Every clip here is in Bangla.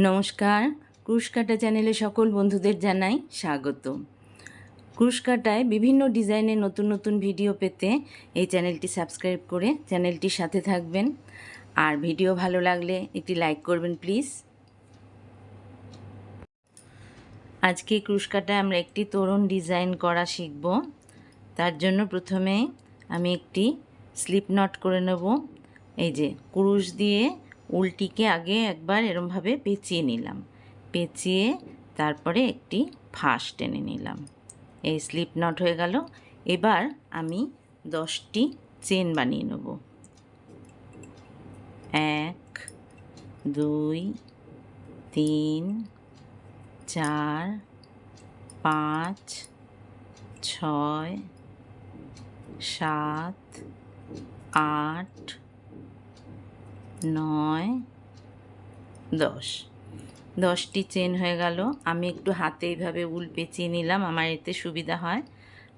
নমস্কার, ক্রুশ কাটা চ্যানেলে সকল বন্ধুদের জানাই স্বাগত। ক্রুশ কাটায় বিভিন্ন ডিজাইনের নতুন নতুন ভিডিও পেতে এই চ্যানেলটি সাবস্ক্রাইব করে চ্যানেলটির সাথে থাকবেন। আর ভিডিও ভালো লাগলে একটি লাইক করবেন প্লিজ। আজকে ক্রুশ কাটায় আমরা একটি তোরণ ডিজাইন করা শিখব। তার জন্য প্রথমে আমি একটি স্লিপ নট করে নেব। এই যে ক্রুশ দিয়ে উলটিকে আগে একবার এরমভাবে পেঁচিয়ে নিলাম, পেঁচিয়ে তারপরে একটি ফাঁস টেনে নিলাম। এই স্লিপ নট হয়ে গেল। এবার আমি 10টি চেন বানিয়ে নেব। 1 2 3 4 5 6 7 8 9 10। 10টি চেন হয়ে গেল। আমি একটু হাতে এইভাবে উল পেঁচিয়ে নিলাম, আমার এতে সুবিধা হয়।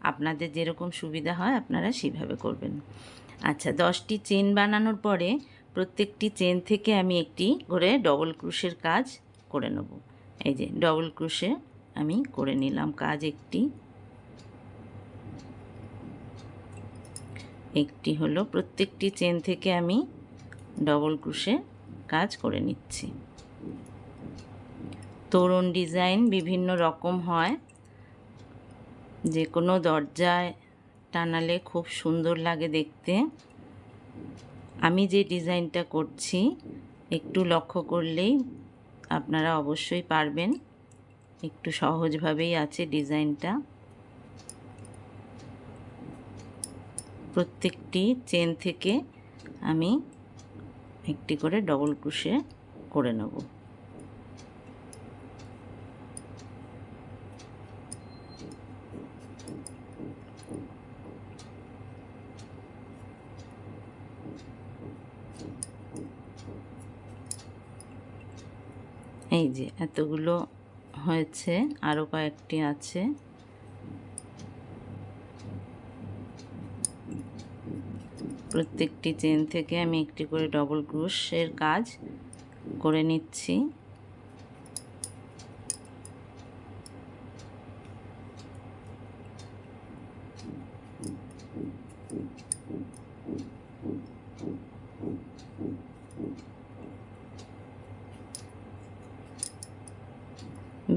আপনাদের যেরকম সুবিধা হয় আপনারা সেভাবে করবেন। আচ্ছা, 10টি চেন বানানোর পরে প্রত্যেকটি চেন থেকে আমি একটি করে ডবল ক্রুশের কাজ করে নেব। এই যে ডবল ক্রুশে আমি করে নিলাম কাজ। একটি হলো, প্রত্যেকটি চেন থেকে আমি ডবল ক্রুশে কাজ করে নিচ্ছি। তোরণ ডিজাইন বিভিন্ন রকম হয়, যে কোনো দরজায় টানালে খুব সুন্দর লাগে দেখতে। আমি যে ডিজাইনটা করছি একটু লক্ষ্য করলেই আপনারা অবশ্যই পারবেন। একটু সহজভাবেই আছে ডিজাইনটা। প্রত্যেকটি চেন থেকে আমি একটি করে ডবল ক্রোশে করে নেব। এই যে এতগুলো হয়েছে, আরও কয়েকটি আছে। প্রত্যেকটি চেন থেকে আমি একটি করে ডবল ক্রোশের কাজ করে নিচ্ছি।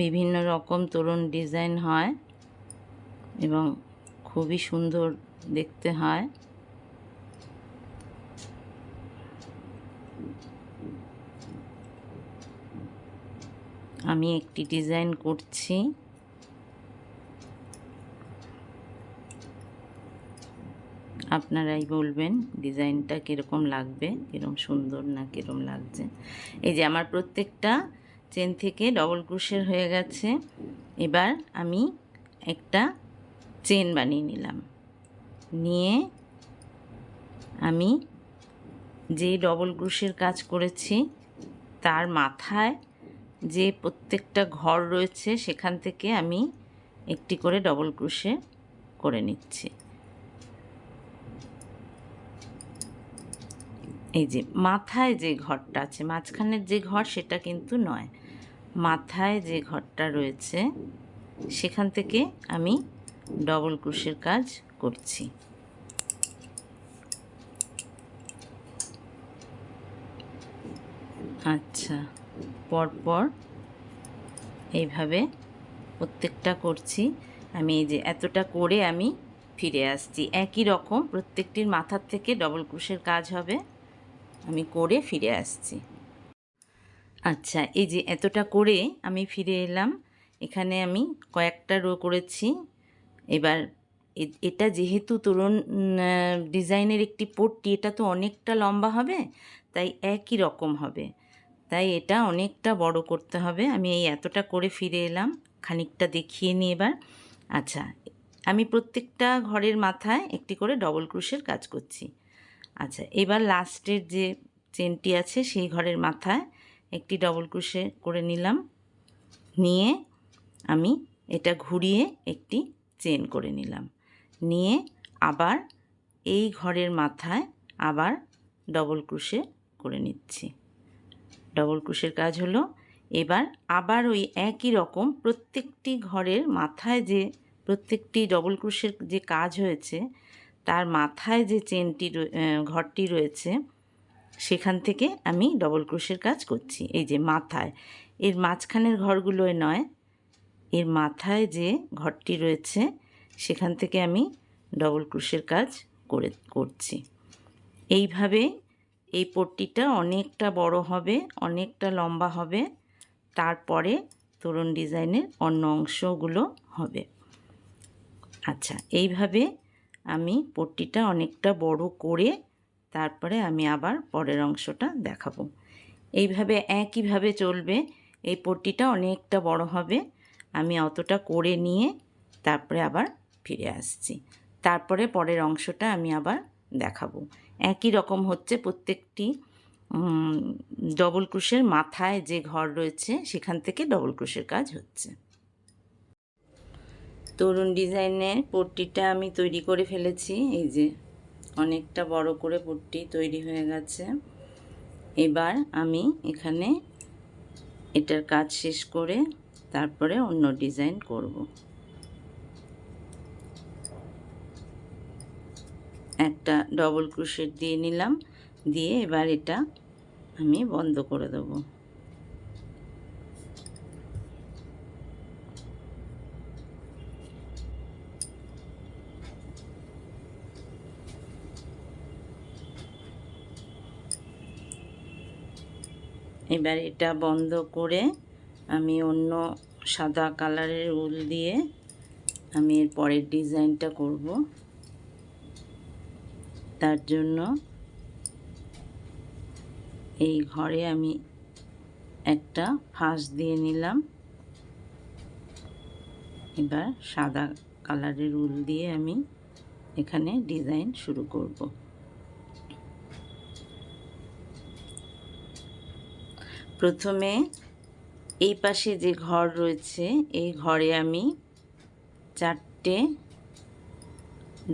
বিভিন্ন রকম তোরণ ডিজাইন হয় এবং খুবই সুন্দর দেখতে হয়। আমি একটি ডিজাইন করছি, আপনারাই বলবেন ডিজাইনটা কীরকম লাগবে, কীরকম সুন্দর না কীরকম লাগছে। এই যে আমার প্রত্যেকটা চেন থেকে ডবল ক্রোশের হয়ে গেছে। এবার আমি একটা চেন বানিয়ে নিলাম, নিয়ে আমি যে ডবল ক্রোশের কাজ করেছি তার মাথায় যে প্রত্যেকটা ঘর রয়েছে সেখান থেকে আমি একটি করে ডবল ক্রোশে করে নিচ্ছি। এই যে মাথায় যে ঘরটা আছে, মাঝখানের যে ঘর সেটা কিন্তু নয়, মাথায় যে ঘরটা রয়েছে সেখান থেকে আমি ডবল ক্রোশের কাজ করছি। আচ্ছা, পরপর এইভাবে প্রত্যেকটা করছি। আমি এই যে এতটা করে আমি ফিরে আসছি, একই রকম প্রত্যেকটির মাথার থেকে ডবল ক্রোশের কাজ হবে। আমি করে ফিরে আসছি। আচ্ছা, এই যে এতটা করে আমি ফিরে এলাম। এখানে আমি কয়েকটা রো করেছি। এবার এটা যেহেতু তোরণ ডিজাইনের একটি পট্টি, এটা তো অনেকটা লম্বা হবে, তাই একই রকম হবে, তাই এটা অনেকটা বড় করতে হবে। আমি এই এতটা করে ফিরে এলাম, খানিকটা দেখিয়ে নিই এবার। আচ্ছা, আমি প্রত্যেকটা ঘরের মাথায় একটি করে ডবল ক্রোশের কাজ করছি। আচ্ছা, এবার লাস্টের যে চেনটি আছে সেই ঘরের মাথায় একটি ডবল ক্রোশে করে নিলাম, নিয়ে আমি এটা ঘুরিয়ে একটি চেন করে নিলাম, নিয়ে আবার এই ঘরের মাথায় আবার ডবল ক্রোশে করে নিচ্ছি। ডবল ক্রোশের কাজ হলো। এবার আবার ওই একই রকম প্রত্যেকটি ঘরের মাথায় যে প্রত্যেকটি ডবল ক্রোশের যে কাজ হয়েছে তার মাথায় যে ঘরটি রয়েছে সেখান থেকে আমি ডবল ক্রোশের কাজ করছি। এই যে মাথায়, এর মাঝখানের ঘরগুলোয় নয়, এর মাথায় যে ঘরটি রয়েছে সেখান থেকে আমি ডবল ক্রোশের কাজ করছি। এইভাবে এই পট্টিটা অনেকটা বড় হবে, অনেকটা লম্বা হবে, তারপরে তোরণ ডিজাইনের অন্য অংশগুলো হবে। আচ্ছা, এইভাবে আমি পট্টিটা অনেকটা বড় করে তারপরে আমি আবার পরের অংশটা দেখাবো। এইভাবে একইভাবে চলবে। এই পট্টিটা অনেকটা বড় হবে, আমি অতটা করে নিয়ে তারপরে আবার ফিরে আসছি। তারপরে পরের অংশটা আমি আবার দেখাবো। একই রকম হচ্ছে প্রত্যেকটি ডবল ক্রোশের মাথায় যে ঘর রয়েছে সেখান থেকে ডবল ক্রোশের কাজ হচ্ছে। তরুণ ডিজাইনের পট্টিটা আমি তৈরি করে ফেলেছি। এই যে অনেকটা বড় করে পট্টি তৈরি হয়ে গেছে। এবার আমি এখানে এটার কাজ শেষ করে তারপরে অন্য ডিজাইন করব। একটা ডবল ক্রোশেট দিয়ে নিলাম, দিয়ে এবার এটা আমি বন্ধ করে দেব। এবার এটা বন্ধ করে আমি অন্য সাদা কালারের উল দিয়ে আমি এর পরের ডিজাইনটা করব। তার জন্য এই ঘরে আমি একটা ফাঁস দিয়ে নিলাম। এবার সাদা কালারের উল দিয়ে আমি এখানে ডিজাইন শুরু করব। প্রথমে এই পাশে যে ঘর রয়েছে এই ঘরে আমি 4টে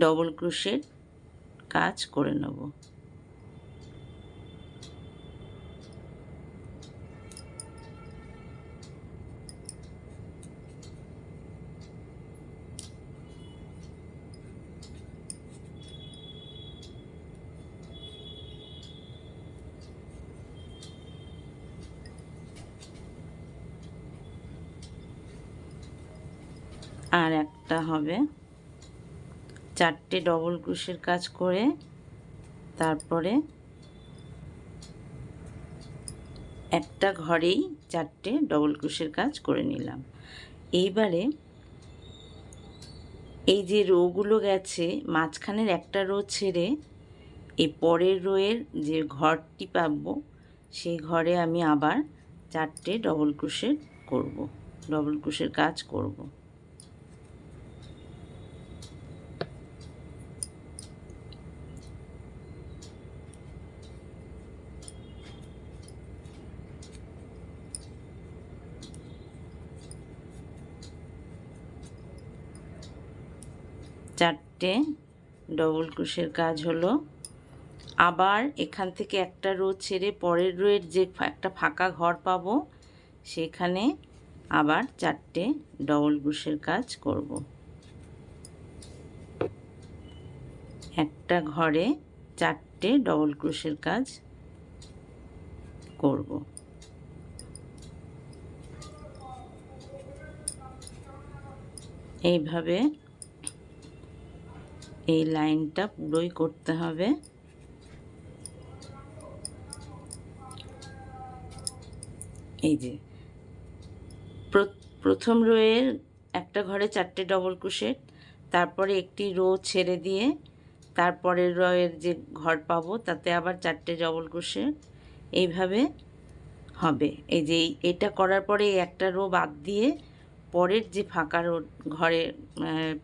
ডবল ক্রোশের কাজ করে নেব। আর একটা হবে 4টে ডবল ক্রোশের কাজ করে তারপরে একটা ঘরেই 4টে ডবল ক্রোশের কাজ করে নিলাম। এইবারে এই যে রোগুলো গেছে মাঝখানের একটা রো ছেড়ে এই পরের রোয়ের যে ঘরটি পাবো সেই ঘরে আমি আবার 4টে ডবল ক্রোশের করব, ডবল ক্রোশের কাজ করব। চারটে ডবল ক্রোশের কাজ হলো। আবার এখান থেকে একটা রো ছেড়ে পরের রোয়ের যে একটা ফাঁকা ঘর পাবো সেখানে আবার 4টে ডবল ক্রোশের কাজ করব। একটা ঘরে 4টে ডবল ক্রোশের কাজ করব। এইভাবে এই লাইনটা পুরোই করতে হবে। এই যে প্রথম রোয়ের একটা ঘরে 4টে ডবল ক্রোশেট, তারপরে একটি রো ছেড়ে দিয়ে তারপরের রোয়ের যে ঘর পাবো তাতে আবার 4টে ডবল ক্রোশেট, এইভাবে হবে। এই যে এটা করার পরে একটা রো বাদ দিয়ে পরের যে ফাঁকা রো ঘরে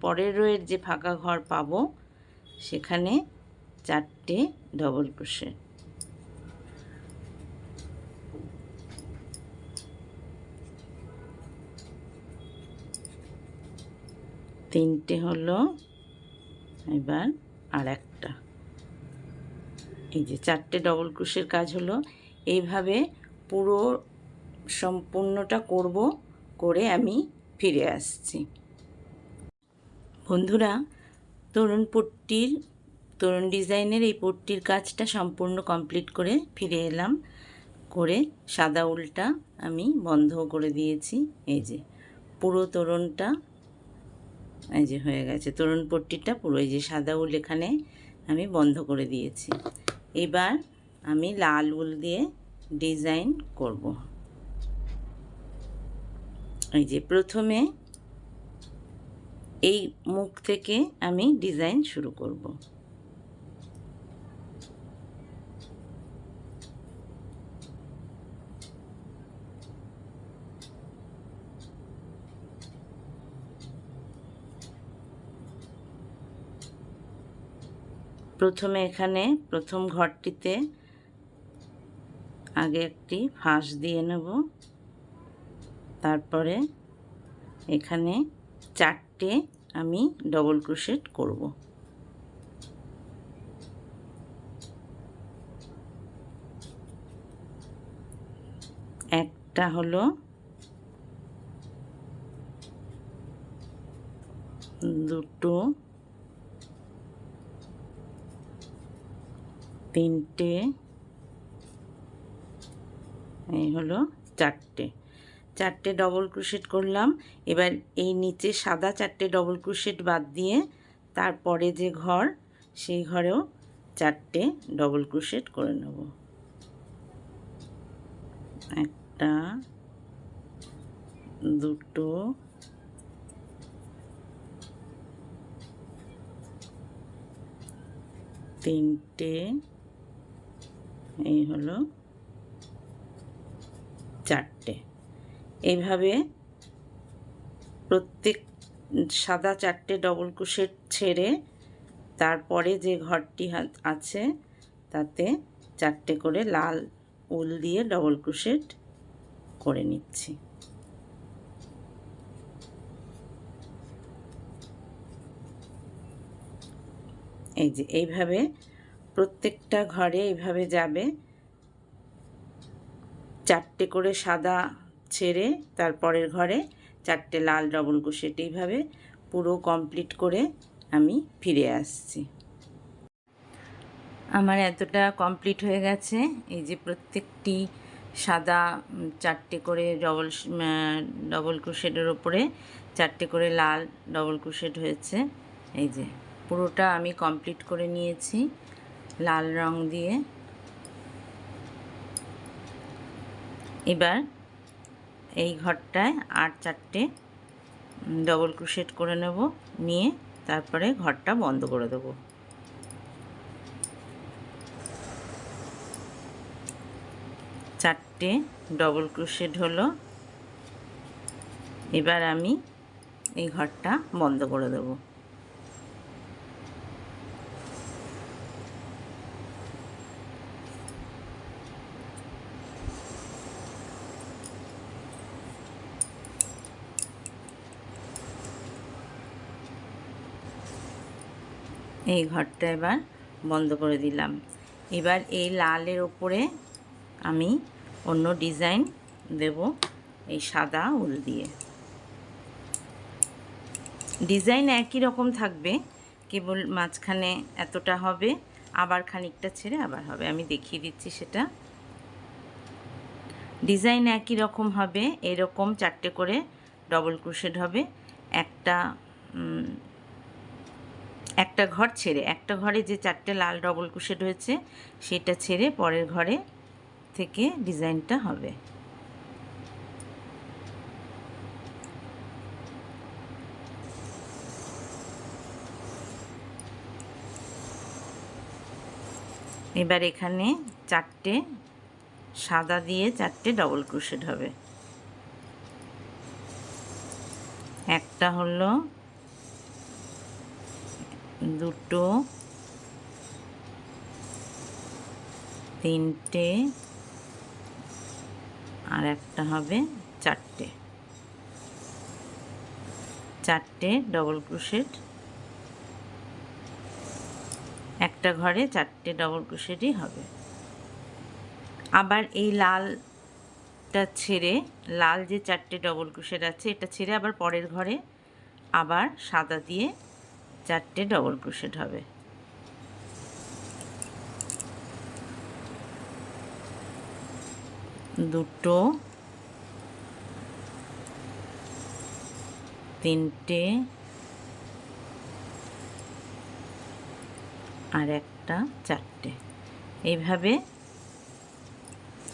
পরের রোয়ের যে ফাঁকা ঘর পাবো সেখানে 4টে ডবল ক্রোশেট। তিনটে হলো। এবার আর একটা, এই যে 4টে ডবল ক্রোশের কাজ হলো। এইভাবে পুরো সম্পূর্ণটা করব, করে আমি ফিরে আসছি। বন্ধুরা, তরুণ ডিজাইনের এই পট্টির কাজটা সম্পূর্ণ কমপ্লিট করে ফিরে এলাম। করে সাদা উলটা আমি বন্ধ করে দিয়েছি। এই যে পুরো তোরণটা এই যে হয়ে গেছে, তোরণ পট্টিটা পুরো এই যে সাদা উল এখানে আমি বন্ধ করে দিয়েছি। এবার আমি লাল উল দিয়ে ডিজাইন করব। এই যে প্রথমে এই মুখ থেকে আমি ডিজাইন শুরু করব। প্রথমে এখানে প্রথম ঘরটিতে আগে একটি ফাঁস দিয়ে নেব, তারপরে এখানে 4টে আমি ডবল ক্রোশেট করব। একটা হলো, দুটো, তিনটে, এই হলো 4টে ডবল ক্রোশেট করলাম। এবার এই নিচে সাদা 4টে ডবল ক্রোশেট বাদ দিয়ে তারপরে যে ঘর, সেই ঘরেও 4টে ডবল ক্রোশেট করে নেব। একটা, দুটো, তিনটে, এই হলো 4টে। এইভাবে প্রত্যেক সাদা 4টে ডবল ক্রোশেট ছেড়ে তারপরে যে ঘরটি আছে তাতে 4টে করে লাল উল দিয়ে ডবল ক্রোশেট করে নিচ্ছি। এই যে এইভাবে প্রত্যেকটা ঘরে এইভাবে যাবে, 4টে করে সাদা ছেড়ে তারপরের ঘরে 4টে লাল ডবল ক্রোশেট, এইভাবে পুরো কমপ্লিট করে আমি ফিরে আসছি। আমার এতটা কমপ্লিট হয়ে গেছে। এই যে প্রত্যেকটি সাদা 4টে করে ডবল ক্রোশেটের ওপরে 4টে করে লাল ডবল ক্রোশেট হয়েছে। এই যে পুরোটা আমি কমপ্লিট করে নিয়েছি লাল রং দিয়ে। এবার এই ঘরটায় আর 4টে ডবল ক্রোশেট করে নেব, নিয়ে তারপরে ঘরটা বন্ধ করে দেব। চারটে ডবল ক্রোশেট হলো। এবার আমি এই ঘরটা বন্ধ করে দেব। এই ঘরটা এবার বন্ধ করে দিলাম। এবার এই লালের ওপরে আমি অন্য ডিজাইন দেব এই সাদা উল দিয়ে। ডিজাইন একই রকম থাকবে, কেবল মাঝখানে এতটা হবে, আবার খানিকটা ছেড়ে আবার হবে। আমি দেখিয়ে দিচ্ছি সেটা। ডিজাইন একই রকম হবে, এরকম 4টে করে ডবল ক্রোশেট হবে। একটা ঘর ছেড়ে, একটা ঘরে যে 4টে লাল ডবল ক্রোশেট হয়েছে সেটা ছেড়ে পরের ঘরে থেকে ডিজাইনটা হবে। এবার এখানে 4টে সাদা দিয়ে 4টে ডবল ক্রোশেট হবে। একটা হলো, দুটো, তিনটে, আর একটা হবে 4টে ডবল ক্রোশেট। একটা ঘরে 4টে ডবল ক্রোশেটই হবে। আবার এই লাল এটা ছেড়ে লাল যে 4টে ডবল ক্রোশেট আছে এটা ছেড়ে আবার পরের ঘরে আবার সাদা দিয়ে 4টে ডবল ক্রোশেট হবে। দুটো, তিনটে, আর একটা, 4টে।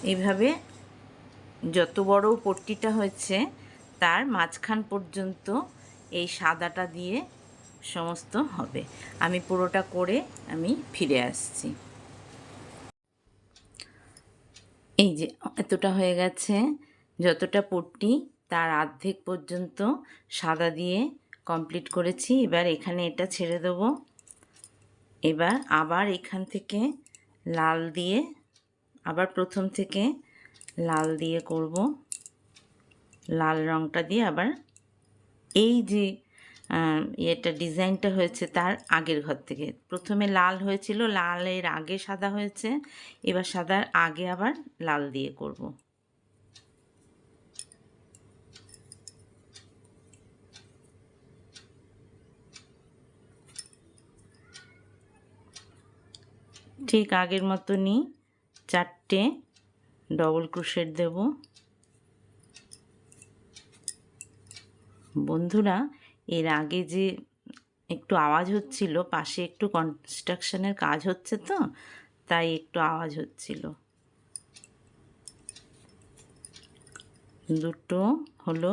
এইভাবে যত বড় পট্টিটা হয়েছে তার মাঝখান পর্যন্ত এই সাদাটা দিয়ে সমস্ত হবে। আমি পুরোটা করে আমি ফিরে আসছি। এই যে এতটা হয়ে গেছে, যতটা পট্টি তার অর্ধেক পর্যন্ত সাদা দিয়ে কমপ্লিট করেছি। এবার এখানে এটা ছেড়ে দেবো। এবার আবার এখান থেকে লাল দিয়ে, আবার প্রথম থেকে লাল দিয়ে করব। লাল রঙটা দিয়ে আবার এই যে এটা ডিজাইনটা হয়েছে তার আগের ঘর থেকে প্রথমে লাল হয়েছিল, লালের আগে সাদা হয়েছে, এবার সাদার আগে আবার লাল দিয়ে করব। ঠিক আগের মতনই 4টে ডবল ক্রোশেট দেব। বন্ধুরা, এর আগে যে একটু আওয়াজ হচ্ছিল, পাশে একটু কনস্ট্রাকশনের কাজ হচ্ছে তো, তাই একটু আওয়াজ হচ্ছিল। দুটো হলো,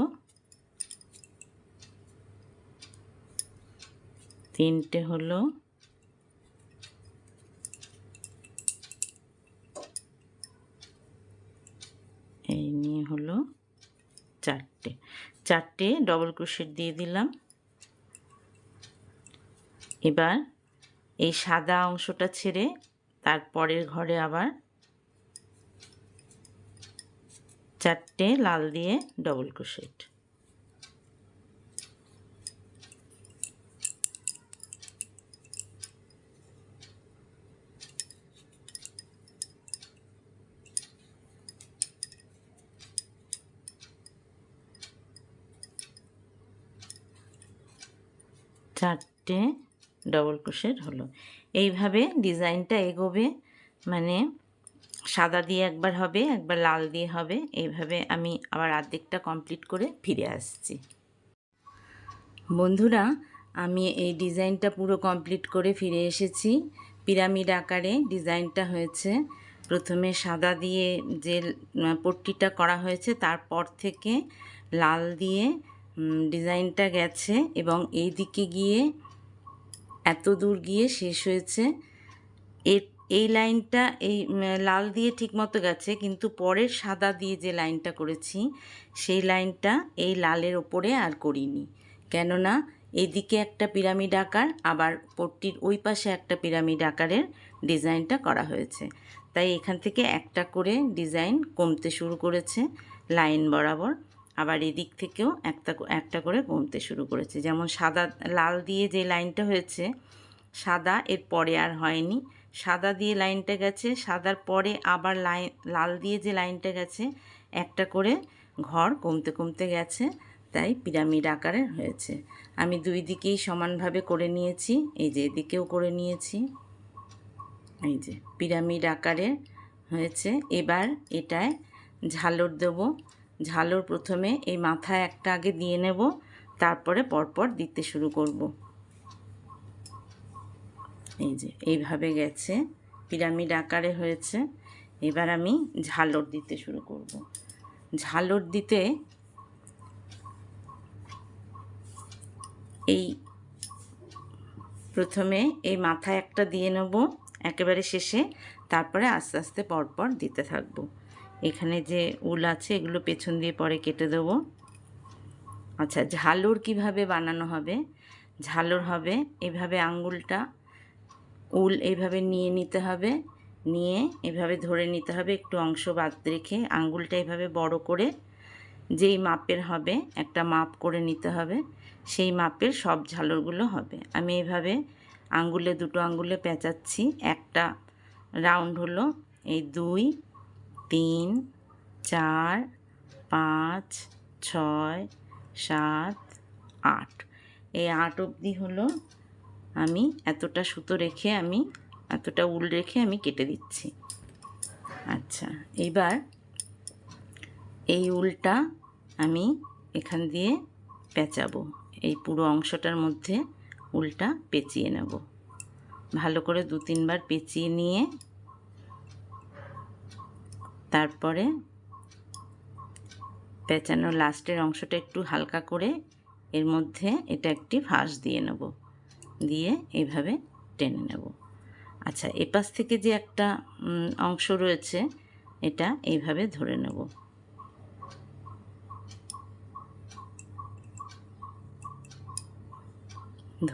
তিনটে হলো, এই নিয়ে হলো 4টে ডবল ক্রোশেট দিয়ে দিলাম। এবার এই সাদা অংশটা ছেড়ে তারপরের ঘরে আবার 4টে লাল দিয়ে ডবল ক্রোশেট। চারটে ডবল ক্রোশেট হলো। এইভাবে ডিজাইনটা এগোবে, মানে সাদা দিয়ে একবার হবে, একবার লাল দিয়ে হবে। এইভাবে আমি আবার অর্ধেকটা কমপ্লিট করে ফিরে আসছি। বন্ধুরা, আমি এই ডিজাইনটা পুরো কমপ্লিট করে ফিরে এসেছি। পিরামিড আকারে ডিজাইনটা হয়েছে। প্রথমে সাদা দিয়ে যে পট্টিটা করা হয়েছে তারপর থেকে লাল দিয়ে ডিজাইনটা গেছে এবং এই দিকে গিয়ে এত দূর গিয়ে শেষ হয়েছে। এই লাইনটা এই লাল দিয়ে ঠিকমতো গেছে, কিন্তু পরের সাদা দিয়ে যে লাইনটা করেছি সেই লাইনটা এই লালের ওপরে আর করিনি, কেননা এইদিকে একটা পিরামিড আকার, আবার পট্টির ওই পাশে একটা পিরামিড আকারের ডিজাইনটা করা হয়েছে। তাই এখান থেকে একটা করে ডিজাইন কমতে শুরু করেছে লাইন বরাবর, আবার এদিক থেকেও একটা করে কমতে শুরু করেছে। যেমন সাদা লাল দিয়ে যে লাইনটা হয়েছে, সাদা এর পরে আর হয়নি, সাদা দিয়ে লাইনটা গেছে, সাদার পরে আবার লাল দিয়ে যে লাইনটা গেছে, একটা করে ঘর কমতে কমতে গেছে, তাই পিরামিড আকারের হয়েছে। আমি দুই দিকেই সমানভাবে করে নিয়েছি, এই যে এদিকেও করে নিয়েছি, এই যে পিরামিড আকারে হয়েছে। এবার এটায় ঝালর দেব। ঝালর প্রথমে এই মাথায় একটা আগে দিয়ে নেব, তারপরে পরপর দিতে শুরু করব। এই যে এইভাবে গেছে, পিরামিড আকারে হয়েছে। এবার আমি ঝালর দিতে শুরু করব। ঝালর দিতে এই প্রথমে এই মাথায় একটা দিয়ে নেব একেবারে শেষে, তারপরে আস্তে আস্তে পরপর দিতে থাকব। এখানে যে উল আছে এগুলো পেছন দিয়ে পরে কেটে দেব। আচ্ছা, ঝালর কিভাবে বানানো হবে? ঝালর হবে এভাবে, আঙ্গুলটা উল এইভাবে নিয়ে নিতে হবে, নিয়ে এভাবে ধরে নিতে হবে, একটু অংশ বাদ রেখে আঙ্গুলটা এভাবে বড় করে যেই মাপের হবে একটা মাপ করে নিতে হবে, সেই মাপের সব ঝালরগুলো হবে। আমি এইভাবে আঙ্গুলে দুটো আঙ্গুলে পেঁচাচ্ছি, একটা রাউন্ড হলো এই 2, 3, 4 5 6 7 8, এই 8 অবধি হলো। আমি এতটা সুতো রেখে এতটা উল রেখে আমি কেটে দিচ্ছি। আচ্ছা, এবার এই উলটা আমি এখান দিয়ে পেঁচাবো। এই পুরো অংশটার মধ্যে উলটা পেঁচিয়ে নেব। ভালো করে 2-3 বার পেঁচিয়ে নিয়ে তারপরে পেঁচানোর লাস্টের অংশটা একটু হালকা করে এর মধ্যে এটা একটি ফাঁস দিয়ে নেব, দিয়ে এইভাবে টেনে নেব। আচ্ছা, এপাশ থেকে যে একটা অংশ রয়েছে এটা এইভাবে ধরে নেব।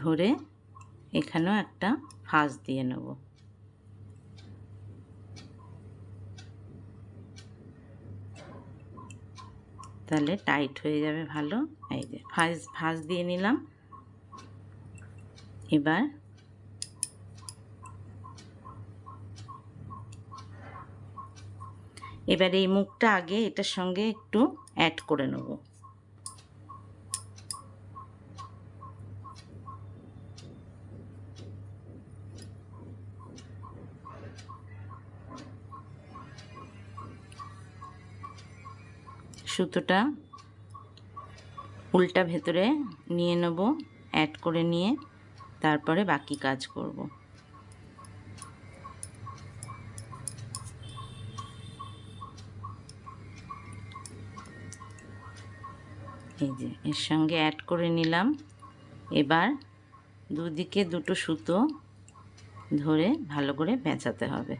ধরে এখানেও একটা ফাঁস দিয়ে নেব। তাহলে টাইট হয়ে যাবে ভালো। এই যে ফাঁস দিয়ে নিলাম। এবার এই মুখটা আগে এটার সঙ্গে একটু অ্যাড করে নেব। সুতোটা উল্টা ভেতরে নিয়ে নেব, অ্যাড করে নিয়ে তারপরে বাকি কাজ করব। এই যে এর সঙ্গে অ্যাড করে নিলাম। এবার দুদিকে দুটো সুতো ধরে ভালো করে পেঁচাতে হবে।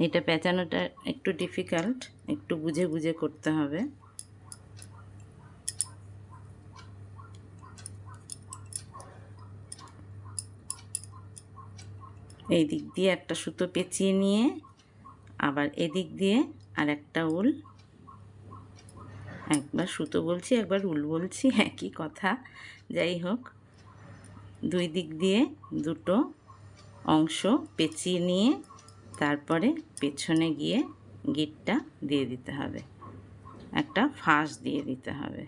এটা পেঁচানোটা একটু ডিফিকাল্ট, একটু বুঝে বুঝে করতে হবে। এই দিক দিয়ে একটা সুতো পেঁচিয়ে নিয়ে আবার এদিক দিয়ে আর একটা উল, একবার সুতো বলছি একবার উল বলছি, একই কথা। যাই হোক, দুই দিক দিয়ে দুটো অংশ পেঁচিয়ে নিয়ে তারপরে পেছনে গিয়ে গিঁটটা দিয়ে দিতে হবে, একটা ফাঁস দিয়ে দিতে হবে।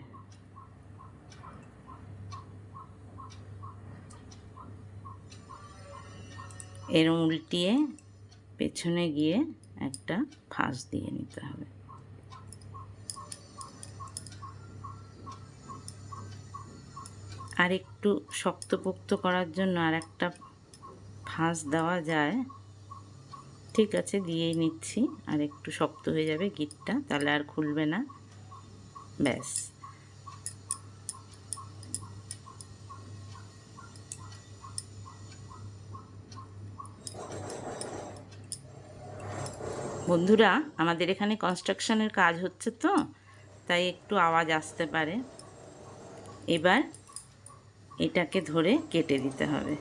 এরম উল্টিয়ে পেছনে গিয়ে একটা ফাঁস দিয়ে নিতে হবে। আর একটু শক্তপোক্ত করার জন্য আর একটা ফাঁস দেওয়া যায়। ঠিক আছে, দিয়েই নিচ্ছি। আর একটু শক্ত হয়ে যাবে গিঁটটা, তাহলে আর খুলবে না। ব্যাস, বন্ধুরা আমাদের এখানে কনস্ট্রাকশনের কাজ হচ্ছে তো, তাই একটু আওয়াজ আসতে পারে। এবার এটাকে ধরে কেটে দিতে হবে।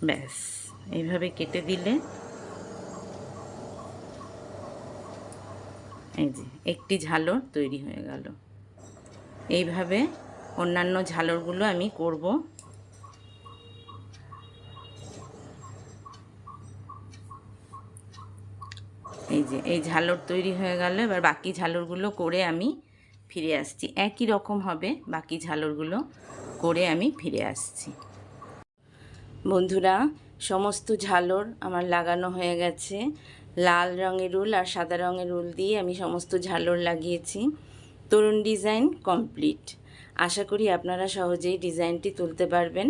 ব্যাস, এইভাবে কেটে দিলে এই যে একটি ঝালর তৈরি হয়ে গেল। এইভাবে অন্যান্য ঝালরগুলো আমি করব। এই যে এই ঝালর তৈরি হয়ে গেল। এবার বাকি ঝালরগুলো করে আমি ফিরে আসছি। একই রকম হবে, বাকি ঝালরগুলো করে আমি ফিরে আসছি। বন্ধুরা, সমস্ত ঝালর আমার লাগানো হয়ে গেছে। লাল রঙের উল আর সাদা রঙের উল দিয়ে আমি সমস্ত ঝালর লাগিয়েছি। তরুণ ডিজাইন কমপ্লিট। আশা করি আপনারা সহজেই ডিজাইনটি তুলতে পারবেন।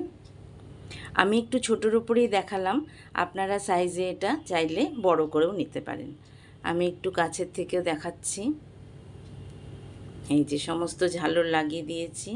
আমি একটু ছোটোর উপরেই দেখালাম, আপনারা সাইজে এটা চাইলে বড় করেও নিতে পারেন। আমি একটু কাছের থেকেও দেখাচ্ছি। এই যে সমস্ত ঝালর লাগিয়ে দিয়েছি।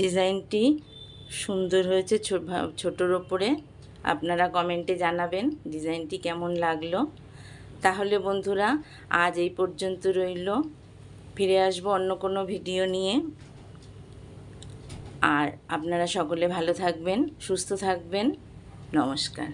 ডিজাইনটি সুন্দর হয়েছে ছোটোর ওপরে। আপনারা কমেন্টে জানাবেন ডিজাইনটি কেমন লাগলো। তাহলে বন্ধুরা আজ এই পর্যন্ত রইল। ফিরে আসবো অন্য কোনো ভিডিও নিয়ে। আর আপনারা সকলে ভালো থাকবেন, সুস্থ থাকবেন। নমস্কার।